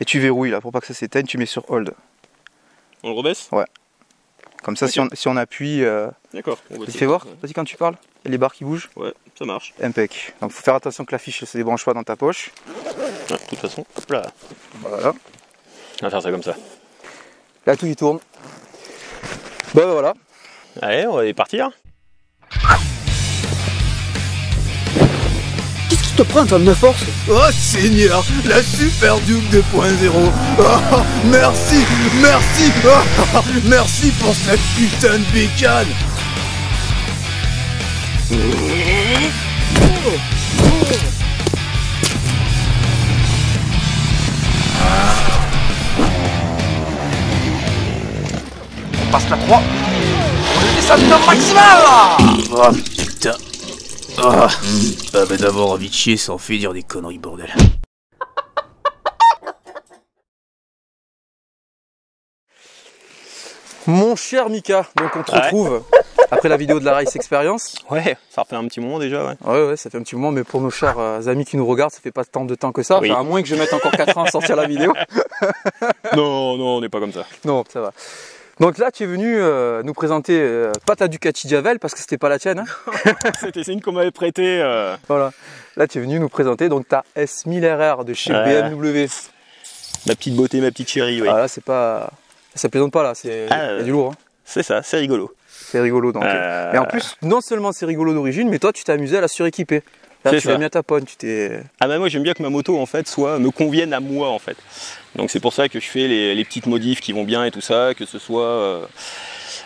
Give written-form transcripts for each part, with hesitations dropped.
Et tu verrouilles là, pour pas que ça s'éteigne, tu mets sur hold. On le rebaisse? Ouais. Comme ça, Okay. si on appuie... D'accord. Tu fais voir, vas-y quand tu parles, il y a les barres qui bougent. Ouais, ça marche. Impec. Donc faut faire attention que la fiche ne se débranche pas dans ta poche. Ouais, de toute façon, hop là. Voilà. On va faire ça comme ça. Là tout il tourne. Bah voilà. Allez, on va y partir. Qu'est-ce qui te prend en de force? Oh Seigneur, la Super Duke 2.0. Oh, merci, merci, oh, merci pour cette putain de bécane. On passe la 3. On descend le maximal là. Oh putain. Ah bah d'avoir envie de chier, ça en fait dire des conneries, bordel. Mon cher Mika, donc on te retrouve après la vidéo de la Race Experience. Ouais, ça refait un petit moment déjà, ouais. Ouais, ça fait un petit moment, mais pour nos chers amis qui nous regardent, ça fait pas tant de temps que ça. Oui. Enfin, à moins que je mette encore 4 ans à sortir la vidéo. Non, on n'est pas comme ça. Non, ça va. Donc là, tu es venu nous présenter pas ta Ducati Javel parce que c'était pas la tienne. Hein. C'était une qu'on m'avait prêté. Voilà. Là, tu es venu nous présenter donc ta S1000RR de chez BMW. Ma petite beauté, ma petite chérie, oui. Ah, là, c'est pas. Ça plaisante pas là, il y a du lourd. Hein. C'est ça, c'est rigolo. C'est rigolo donc. Mais en plus, non seulement c'est rigolo d'origine, mais toi, tu t'es amusé à la suréquiper. Là, tu l'as mis à ta ponne, tu t'es. Ah bah moi j'aime bien que ma moto en fait me convienne à moi en fait. Donc c'est pour ça que je fais les petites modifs qui vont bien et tout ça, que ce soit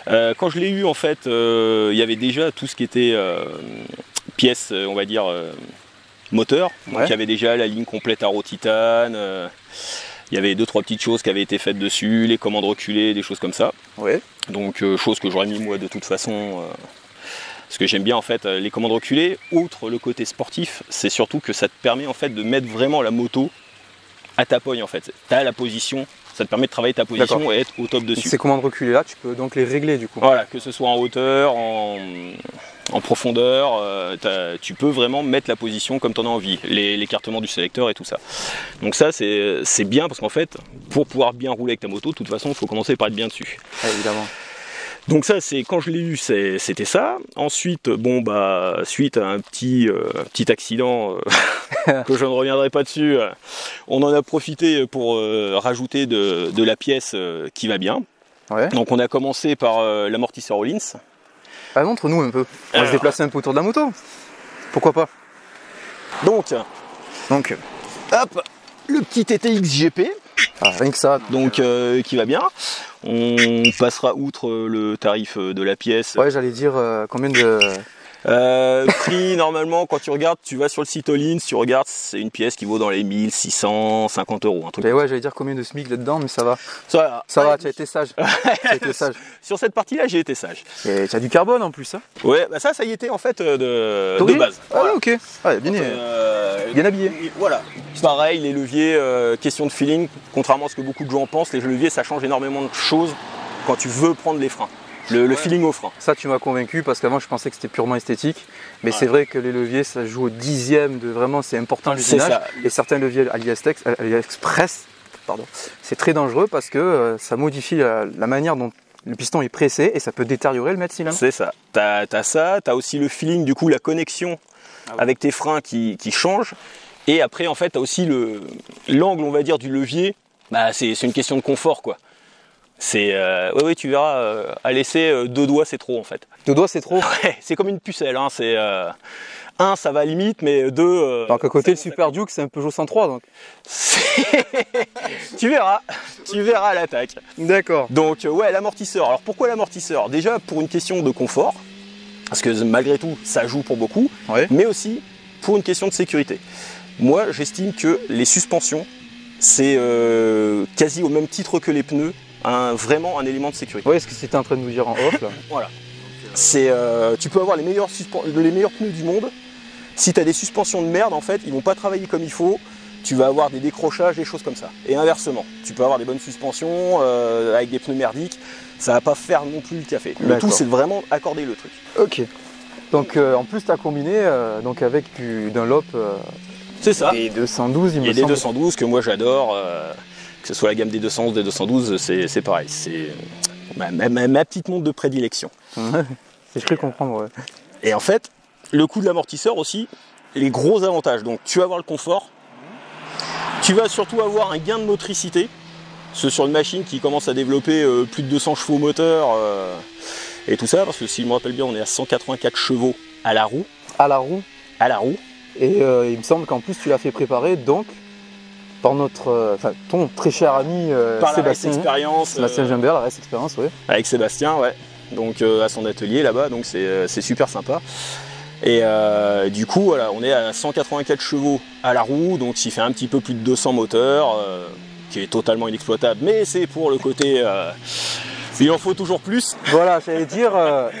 quand je l'ai eu en fait, il y avait déjà tout ce qui était pièces, on va dire moteur. Donc il y avait déjà la ligne complète Arrow Titane. Il y avait 2-3 petites choses qui avaient été faites dessus, les commandes reculées, des choses comme ça. Ouais. Donc choses que j'aurais mis moi de toute façon. Parce que j'aime bien en fait les commandes reculées, outre le côté sportif, c'est surtout que ça te permet en fait de mettre vraiment la moto à ta pogne en fait. Tu as la position, ça te permet de travailler ta position et être au top dessus. Ces commandes reculées là, tu peux donc les régler du coup. Voilà, que ce soit en hauteur, en profondeur, tu peux vraiment mettre la position comme tu en as envie, l'écartement du sélecteur et tout ça. Donc ça c'est bien parce qu'en fait, pour pouvoir bien rouler avec ta moto, de toute façon il faut commencer par être bien dessus. Ouais, évidemment. Donc ça, c'est quand je l'ai eu, c'était ça. Ensuite, bon bah, suite à un petit accident que je ne reviendrai pas dessus, on en a profité pour rajouter de la pièce qui va bien. Ouais. Donc on a commencé par l'amortisseur Rollins. Ah, montre-nous un peu. On va se déplacer un peu autour de la moto. Pourquoi pas. Donc, hop, le petit TTX GP. Ah, rien que ça. Donc qui va bien. On passera outre le tarif de la pièce. Ouais, j'allais dire combien de... Prix, normalement, quand tu regardes, tu vas sur le site All-in, tu regardes, c'est une pièce qui vaut dans les 1650 €. Un truc. Et ouais, j'allais dire combien de SMIC là-dedans, mais ça va. Ça va, tu as été sage. Tu as été sage. Sur cette partie-là, j'ai été sage. Et tu as du carbone en plus, hein. Ouais, bah ça y était en fait de base. Ah voilà. Ok. Ah, bien habillé. Voilà. Pareil, les leviers, question de feeling, contrairement à ce que beaucoup de gens pensent, les leviers, ça change énormément de choses quand tu veux prendre les freins. Le feeling au frein. Ça, tu m'as convaincu parce qu'avant je pensais que c'était purement esthétique, mais c'est vrai que les leviers ça joue au dixième de vraiment, c'est important l'usinage. Et certains leviers AliExpress, c'est très dangereux parce que ça modifie la manière dont le piston est pressé et ça peut détériorer le mètre cylindre. C'est ça. T'as ça, t'as aussi le feeling, du coup la connexion avec tes freins qui change. Et après en fait t'as aussi l'angle on va dire du levier, bah, c'est une question de confort quoi. C'est oui tu verras, à laisser 2 doigts c'est trop en fait. 2 doigts c'est trop. Ouais, c'est comme une pucelle, hein, c'est 1 ça va à limite, mais 2. Donc à côté le Super Duke c'est un Peugeot 103 donc. tu verras à l'attaque. D'accord. Donc ouais l'amortisseur. Alors pourquoi l'amortisseur? Déjà pour une question de confort, parce que malgré tout ça joue pour beaucoup, mais aussi pour une question de sécurité. Moi j'estime que les suspensions c'est quasi au même titre que les pneus. Vraiment un élément de sécurité. Oui, ce que c'était en train de nous dire en off là. Voilà. Tu peux avoir les meilleurs pneus du monde. Si tu as des suspensions de merde, en fait, ils vont pas travailler comme il faut. Tu vas avoir des décrochages, des choses comme ça. Et inversement, tu peux avoir des bonnes suspensions avec des pneus merdiques. Ça va pas faire non plus le café. Le tout, c'est de vraiment accorder le truc. Ok. Donc en plus, tu as combiné donc avec du Dunlop. C'est ça. Et 212, il me semble. Et des 212 que moi j'adore. Que ce soit la gamme des 211, des 212, c'est pareil. C'est ma petite montre de prédilection. C'est je peux comprendre, ouais. Et en fait, le coup de l'amortisseur aussi, les gros avantages. Donc tu vas avoir le confort, tu vas surtout avoir un gain de motricité. Sur une machine qui commence à développer plus de 200 chevaux moteur et tout ça, parce que si je me rappelle bien, on est à 184 chevaux à la roue. À la roue. À la roue. Et il me semble qu'en plus tu l'as fait préparer donc par ton très cher ami par Sébastien. Sébastien Gimbert, la Race Experience, oui. Avec Sébastien, ouais. Donc à son atelier là-bas, donc c'est super sympa. Et du coup, voilà, on est à 184 chevaux à la roue, donc il fait un petit peu plus de 200 moteurs. Qui est totalement inexploitable, mais c'est pour le côté il en faut toujours plus. Voilà, j'allais dire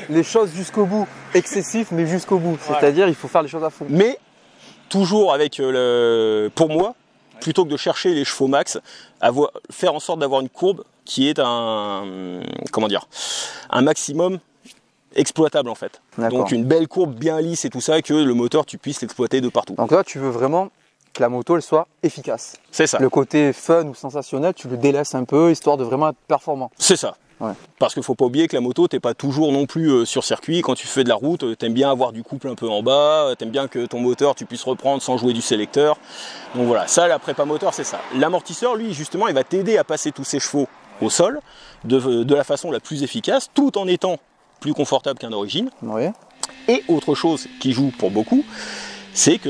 les choses jusqu'au bout, excessif mais jusqu'au bout, c'est-à-dire il faut faire les choses à fond. Mais toujours avec pour moi, plutôt que de chercher les chevaux max, faire en sorte d'avoir une courbe qui est un maximum exploitable en fait. Donc une belle courbe bien lisse et tout ça, que le moteur tu puisses l'exploiter de partout. Donc là tu veux vraiment que la moto elle soit efficace. C'est ça. Le côté fun ou sensationnel, tu le délaisses un peu, histoire de vraiment être performant. C'est ça. Ouais. Parce qu'il ne faut pas oublier que la moto, t'es pas toujours non plus sur circuit. Quand tu fais de la route, t'aimes bien avoir du couple un peu en bas, t'aimes bien que ton moteur, tu puisses reprendre sans jouer du sélecteur. Donc voilà, ça, la prépa moteur, c'est ça. L'amortisseur, lui, justement, il va t'aider à passer tous ces chevaux au sol de la façon la plus efficace, tout en étant plus confortable qu'un d'origine. Oui. Et autre chose qui joue pour beaucoup, c'est que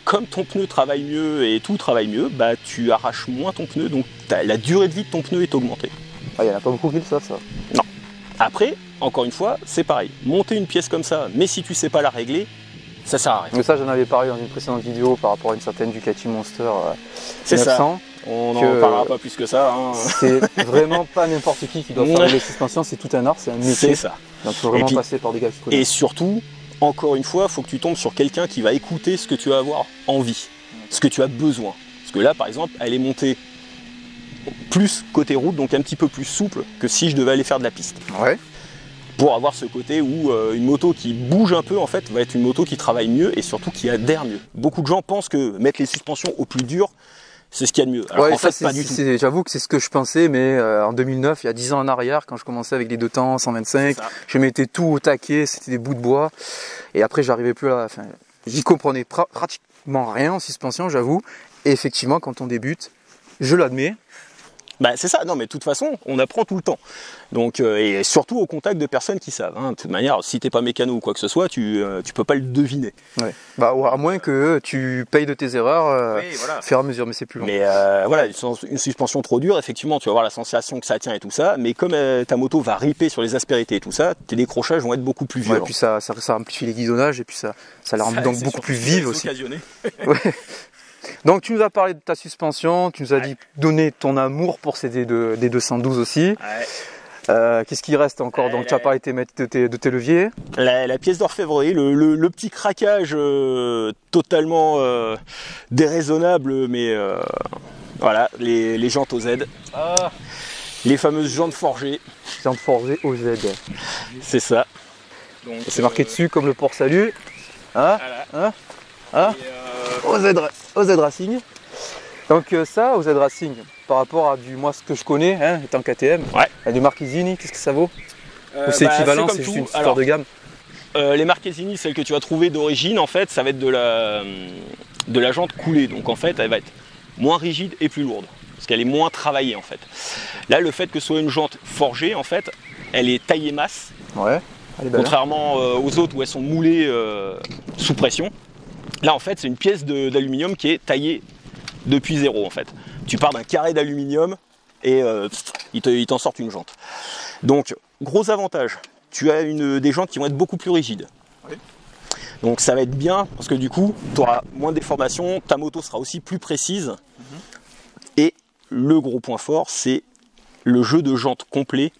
comme ton pneu travaille mieux et tout travaille mieux, tu arraches moins ton pneu, donc la durée de vie de ton pneu est augmentée. Il n'y en a pas beaucoup qui le savent, ça. Non. Après, encore une fois, c'est pareil. Monter une pièce comme ça, mais si tu sais pas la régler, ça sert à rien. Mais ça, j'en avais parlé dans une précédente vidéo par rapport à une certaine Ducati Monster c'est 900. Ça. On n'en parlera pas plus que ça. Hein. C'est vraiment pas n'importe qui doit faire les suspensions, c'est tout un art, c'est un métier. C'est ça. Donc il faut vraiment passer par des gars qui connaissent. Et surtout, encore une fois, il faut que tu tombes sur quelqu'un qui va écouter ce que tu vas avoir envie, ce que tu as besoin. Parce que là, par exemple, elle est montée plus côté route, donc un petit peu plus souple que si je devais aller faire de la piste. Ouais. Pour avoir ce côté où une moto qui bouge un peu, en fait, va être une moto qui travaille mieux et surtout qui adhère mieux. Beaucoup de gens pensent que mettre les suspensions au plus dur, c'est ce qu'il y a de mieux. Alors en fait, pas du tout. J'avoue que c'est ce que je pensais, mais en 2009, il y a 10 ans en arrière, quand je commençais avec les 2 temps 125, je mettais tout au taquet, c'était des bouts de bois. Et après, j'arrivais plus à... Enfin, j'y comprenais pratiquement rien en suspension, j'avoue. Et effectivement, quand on débute, je l'admets. C'est ça, non mais de toute façon, on apprend tout le temps. Donc, et surtout au contact de personnes qui savent. Hein. De toute manière, si t'es pas mécano ou quoi que ce soit, tu peux pas le deviner. Ouais. À moins que tu payes de tes erreurs au fur et à mesure, mais c'est plus long. Mais voilà, une suspension trop dure, effectivement, tu vas avoir la sensation que ça tient et tout ça, mais comme ta moto va riper sur les aspérités et tout ça, tes décrochages vont être beaucoup plus violents. Et puis ça amplifie les guidonnages et puis ça la rend donc beaucoup plus vive aussi. Ouais. Donc tu nous as parlé de ta suspension, tu nous as dit donner ton amour pour ces des 212 aussi. Ouais. Qu'est-ce qui reste encore? Donc tu as parlé de tes leviers. La pièce d'orfèvrerie, le petit craquage totalement déraisonnable, mais voilà, les jantes OZ. Les fameuses jantes forgées. Jantes forgées OZ. C'est ça. C'est marqué dessus comme le port salut. Hein, voilà. OZ Racing. Donc ça, OZ Racing, par rapport à ce que je connais, étant KTM, du Marchesini, qu'est-ce que ça vaut? Ou c'est équivalent, c'est juste une histoire de gamme? Les Marchesini, celles que tu vas trouver d'origine, en fait, ça va être de la jante coulée. Donc en fait, elle va être moins rigide et plus lourde, parce qu'elle est moins travaillée en fait. Là, le fait que ce soit une jante forgée, en fait, elle est taillée masse. Ouais. Contrairement aux autres où elles sont moulées sous pression. Là en fait c'est une pièce d'aluminium qui est taillée depuis zéro en fait. Tu pars d'un carré d'aluminium et ils t'en sortent une jante. Donc gros avantage, tu as des jantes qui vont être beaucoup plus rigides. Oui. Donc ça va être bien parce que du coup tu auras moins de déformations, ta moto sera aussi plus précise. Et le gros point fort c'est le jeu de jantes complet,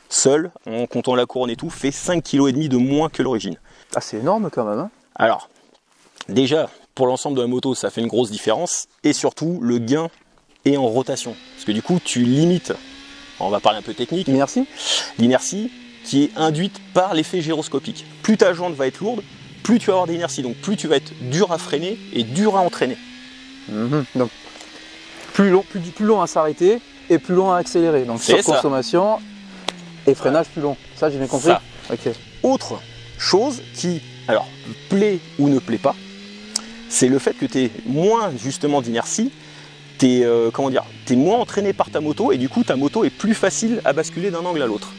seul, en comptant la couronne et tout, fait 5,5 kg de moins que l'origine. Ah c'est énorme quand même hein. Alors, déjà, pour l'ensemble de la moto, ça fait une grosse différence. Et surtout, le gain est en rotation. Parce que du coup, tu limites, on va parler un peu technique, l'inertie qui est induite par l'effet gyroscopique. Plus ta jante va être lourde, plus tu vas avoir d'inertie. Donc plus tu vas être dur à freiner et dur à entraîner. Donc, plus long à s'arrêter et plus long à accélérer. Donc surconsommation et freinage plus long. Ça, j'ai bien compris. Ça. Ok. Autre chose qui, alors, plaît ou ne plaît pas, c'est le fait que tu es moins justement d'inertie, tu es moins entraîné par ta moto et du coup ta moto est plus facile à basculer d'un angle à l'autre.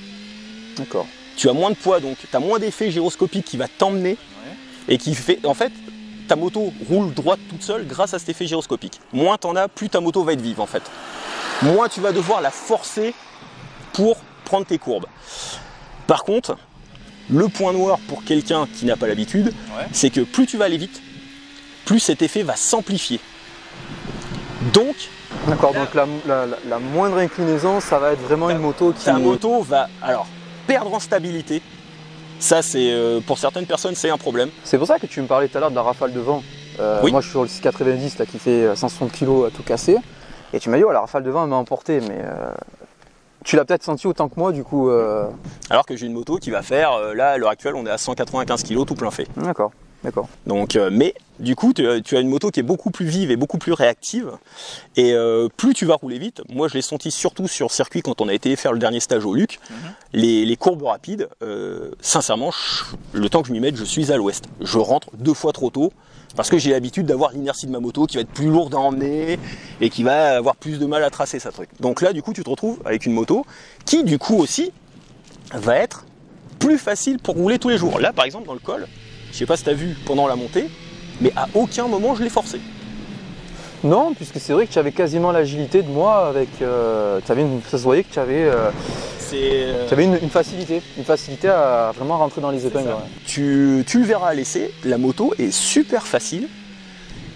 D'accord. Tu as moins de poids, donc tu as moins d'effet gyroscopique qui va t'emmener et qui fait, en fait, ta moto roule droite toute seule grâce à cet effet gyroscopique. Moins tu en as, plus ta moto va être vive en fait. Moins tu vas devoir la forcer pour prendre tes courbes. Par contre, le point noir pour quelqu'un qui n'a pas l'habitude, c'est que plus tu vas aller vite, plus cet effet va s'amplifier. Donc, d'accord, donc la moindre inclinaison, ça va être vraiment une moto qui... Ta moto va alors perdre en stabilité. Ça, c'est pour certaines personnes, c'est un problème. C'est pour ça que tu me parlais tout à l'heure de la rafale de vent. Oui. Moi, je suis sur le 690 là, qui fait 160 kg à tout casser. Et tu m'as dit, oh, la rafale de vent, elle m'a emporté. Mais tu l'as peut-être senti autant que moi, du coup. Alors que j'ai une moto qui va faire, là, à l'heure actuelle, on est à 195 kg tout plein fait. D'accord. D'accord. Donc, mais du coup, tu as une moto qui est beaucoup plus vive et beaucoup plus réactive. Et plus tu vas rouler vite, moi je l'ai senti surtout sur circuit quand on a été faire le dernier stage au Luc, les courbes rapides, sincèrement, le temps que je m'y mette, je suis à l'ouest. Je rentre 2 fois trop tôt parce que j'ai l'habitude d'avoir l'inertie de ma moto qui va être plus lourde à emmener et qui va avoir plus de mal à tracer sa truc. Donc là, du coup, tu te retrouves avec une moto qui, du coup aussi, va être plus facile pour rouler tous les jours. Là, par exemple, dans le col, je sais pas si tu as vu pendant la montée, mais à aucun moment je l'ai forcé. Non, puisque c'est vrai que tu avais quasiment l'agilité de moi avec. Ça se voyait que tu avais, une facilité à vraiment rentrer dans les épingles. Ouais. Tu le verras à l'essai, la moto est super facile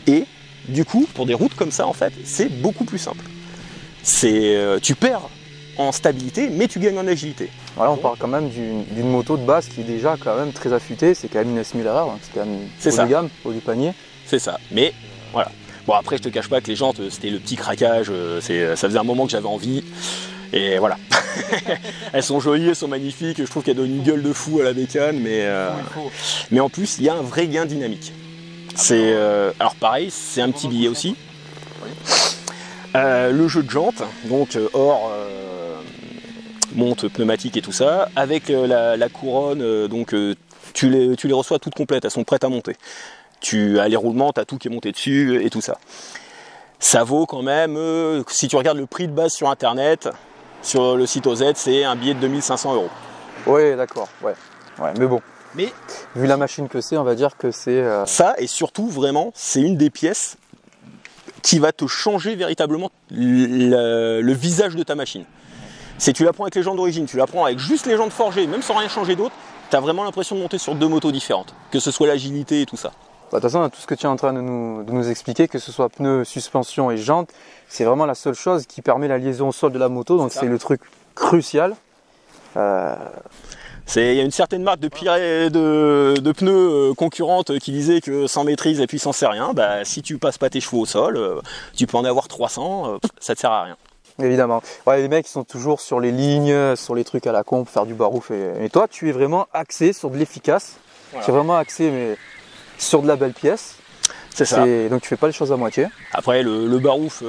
et du coup, pour des routes comme ça, en fait, c'est beaucoup plus simple. Tu perds en stabilité, mais tu gagnes en agilité. Voilà, on parle quand même d'une moto de base qui est déjà quand même très affûtée, c'est quand même une S1000 RR, c'est quand même haut de gamme, haut du panier. C'est ça, mais voilà. Bon, après, je te cache pas que les jantes, c'était le petit craquage, ça faisait un moment que j'avais envie, et voilà. Elles sont jolies, elles sont magnifiques, je trouve qu'elles donnent une gueule de fou à la bécane, mais en plus, il y a un vrai gain dynamique. Alors pareil, c'est un petit billet aussi. Le jeu de jantes, donc hors monte pneumatique et tout ça, avec la couronne, donc tu les reçois toutes complètes, elles sont prêtes à monter. Tu as les roulements, tu as tout qui est monté dessus et tout ça. Ça vaut quand même, si tu regardes le prix de base sur internet, sur le site OZ, c'est un billet de 2500 €. Oui, d'accord, ouais, mais bon. Mais vu la machine que c'est, on va dire que c'est... Ça, et surtout, vraiment, c'est une des pièces qui va te changer véritablement le visage de ta machine. Si tu la prends avec les jantes d'origine, tu la prends avec juste les jantes forgées, même sans rien changer d'autre, tu as vraiment l'impression de monter sur 2 motos différentes, que ce soit l'agilité et tout ça. De toute façon, tout ce que tu es en train de nous expliquer, que ce soit pneus, suspension et jantes, c'est vraiment la seule chose qui permet la liaison au sol de la moto, donc c'est le truc crucial. Il y a une certaine marque de pneus concurrentes qui disait que sans maîtrise et puissance c'est rien. Bah, si tu passes pas tes chevaux au sol, tu peux en avoir 300, ça te sert à rien. Évidemment. Ouais, les mecs ils sont toujours sur les lignes, sur les trucs à la con pour faire du barouf. Et toi, tu es vraiment axé sur de l'efficace. Voilà. Tu es vraiment axé mais sur de la belle pièce. C'est ça. Donc tu fais pas les choses à moitié. Après le barouf,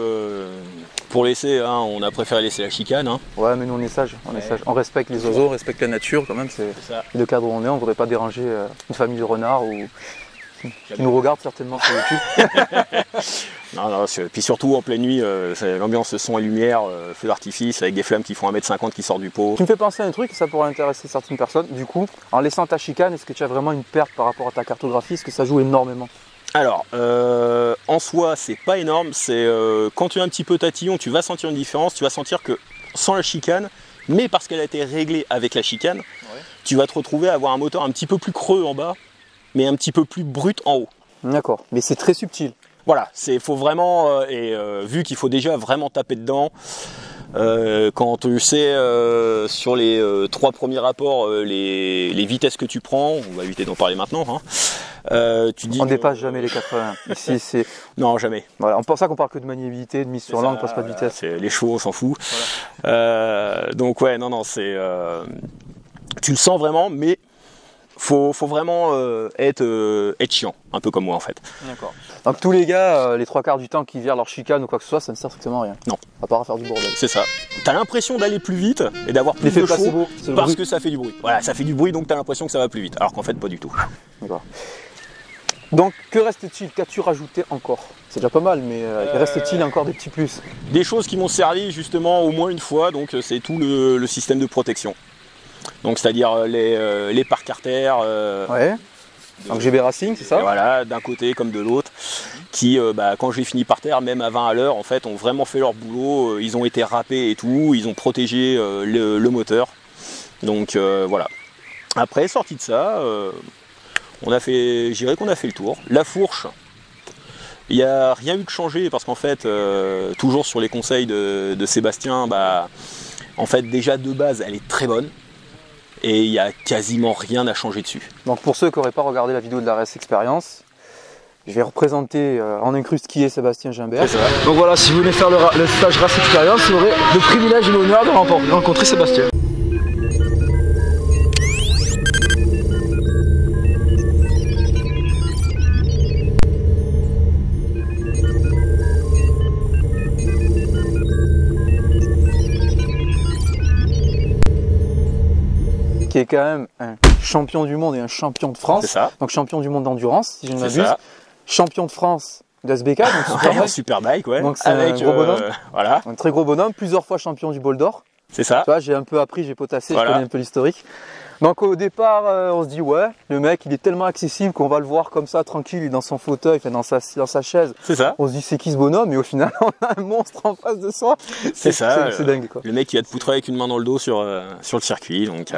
pour laisser, hein, on a préféré laisser la chicane. Hein. Ouais, mais nous on est sage. On respecte les oiseaux, on respecte la nature quand même. C'est le cadre où on est. On voudrait pas déranger une famille de renards ou qui nous regarde certainement sur YouTube. Non, puis surtout en pleine nuit, l'ambiance son et lumière, feu d'artifice avec des flammes qui font 1,50 m qui sortent du pot. Tu me fais penser à un truc, ça pourrait intéresser certaines personnes. Du coup, en laissant ta chicane, est-ce que tu as vraiment une perte par rapport à ta cartographie? Est-ce que ça joue énormément? Alors, en soi, c'est pas énorme. C'est quand tu es un petit peu tatillon, tu vas sentir une différence. Tu vas sentir que sans la chicane, mais parce qu'elle a été réglée avec la chicane, tu vas te retrouver à avoir un moteur un petit peu plus creux en bas, mais un petit peu plus brut en haut. D'accord, mais c'est très subtil. Voilà, faut vraiment, vu qu'il faut déjà vraiment taper dedans, quand tu sais sur les 3 premiers rapports les vitesses que tu prends, on va éviter d'en parler maintenant, hein, tu dis, on dépasse jamais les 80. Ici, c'est... Non, jamais. Voilà, on pense ça qu'on parle que de maniabilité, de mise sur langue, on passe pas de vitesse. Les chevaux, on s'en fout. Voilà. Donc ouais, non, tu le sens vraiment, mais faut vraiment être chiant, un peu comme moi en fait. D'accord. Donc tous les gars, les 3 quarts du temps qui virent leur chicane ou quoi que ce soit, ça ne sert strictement à rien. Non. À part à faire du bordel. C'est ça. T'as l'impression d'aller plus vite et d'avoir plus de chevaux parce que ça fait du bruit. Voilà, ça fait du bruit donc t'as l'impression que ça va plus vite. Alors qu'en fait pas du tout. D'accord. Donc que reste-t-il? Qu'as-tu rajouté encore? C'est déjà pas mal, mais reste-t-il encore des petits plus? Des choses qui m'ont servi justement au moins une fois, donc c'est tout le système de protection. Donc c'est-à-dire les pare carter. Ouais. Donc GB Racing, c'est ça? Voilà, d'un côté comme de l'autre, qui quand j'ai fini par terre, même à 20 à l'heure, en fait, ont vraiment fait leur boulot. Ils ont été râpés et tout, ils ont protégé le moteur. Donc voilà. Après, sorti de ça, je dirais qu'on a fait le tour. La fourche, il n'y a rien eu de changé parce qu'en fait, toujours sur les conseils de Sébastien, en fait déjà de base, elle est très bonne. Et il n'y a quasiment rien à changer dessus. Donc pour ceux qui n'auraient pas regardé la vidéo de la Race Experience, je vais représenter en incruste qui est Sébastien Gimbert. Donc voilà, si vous voulez faire le stage Race Experience, vous aurez le privilège et l'honneur de rencontrer Sébastien. Qui est quand même un champion du monde et un champion de France. C'est ça. Donc champion du monde d'endurance, si je ne m'abuse. Champion de France d'SBK, donc Superbike, ouais. Donc c'est un gros bonhomme. Voilà. Un très gros bonhomme, plusieurs fois champion du bol d'or. C'est ça. Tu vois, j'ai un peu appris, j'ai potassé, je connais un peu l'historique. Donc au départ, on se dit ouais, le mec il est tellement accessible qu'on va le voir comme ça, tranquille, il est dans son fauteuil, enfin, dans sa chaise. C'est ça. On se dit c'est qui ce bonhomme, et au final on a un monstre en face de soi. C'est ça. C'est dingue quoi. Le mec qui va te poutrer avec une main dans le dos sur le circuit, donc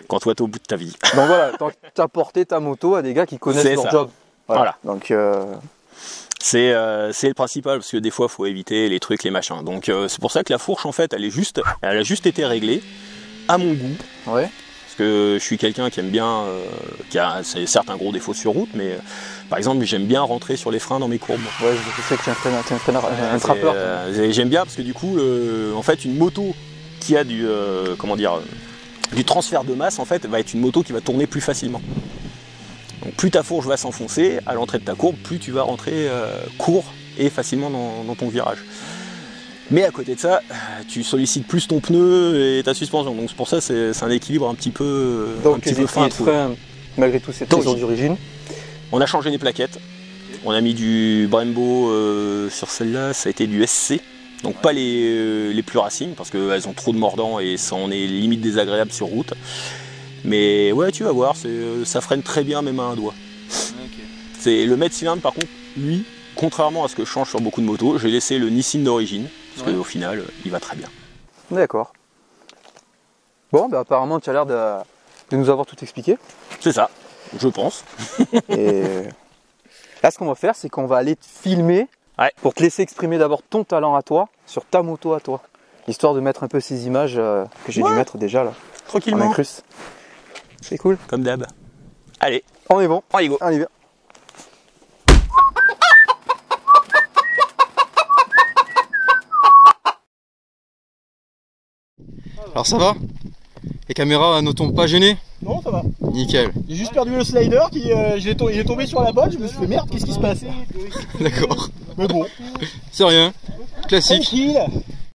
quand toi t'es au bout de ta vie. Donc voilà, tu as porté ta moto à des gars qui connaissent leur job. Voilà. Donc c'est le principal parce que des fois il faut éviter les trucs, les machins. Donc c'est pour ça que la fourche en fait elle a juste été réglée à mon goût. Ouais. Parce que je suis quelqu'un qui aime bien, qui a certes un gros défaut sur route, mais par exemple j'aime bien rentrer sur les freins dans mes courbes. Ouais, je sais que tu es un trappeur. J'aime bien parce que du coup, en fait, une moto qui a du transfert de masse, en fait, va être une moto qui va tourner plus facilement. Donc plus ta fourche va s'enfoncer à l'entrée de ta courbe, plus tu vas rentrer court et facilement dans ton virage. Mais à côté de ça, tu sollicites plus ton pneu et ta suspension. Donc c'est pour ça c'est un équilibre un petit peu fin à trouver. Malgré tout, c'est toujours d'origine. On a changé les plaquettes. On a mis du Brembo sur celle-là, ça a été du SC. Donc pas les plus racing parce qu'elles ont trop de mordants et ça en est limite désagréable sur route. Mais ouais, tu vas voir, ça freine très bien même à un doigt. Okay. Le mètre cylindre par contre, lui, contrairement à ce que je change sur beaucoup de motos, j'ai laissé le Nissin d'origine. Parce qu'au final, il va très bien. D'accord. Bon, apparemment, tu as l'air de nous avoir tout expliqué. C'est ça, je pense. Et là, ce qu'on va faire, c'est qu'on va aller te filmer pour te laisser exprimer d'abord ton talent à toi, sur ta moto à toi. Histoire de mettre un peu ces images que j'ai dû mettre déjà là. Tranquillement. En incruste. C'est cool. Comme d'hab. Allez. On est bon. On y go. On y va. Alors ça va? Les caméras ne tombent pas gênées? Non, ça va. Nickel. J'ai juste perdu le slider, il est tombé sur la botte, je me suis fait merde, qu'est-ce qui se passe? D'accord. Mais bon. C'est rien. Classique. Tranquille.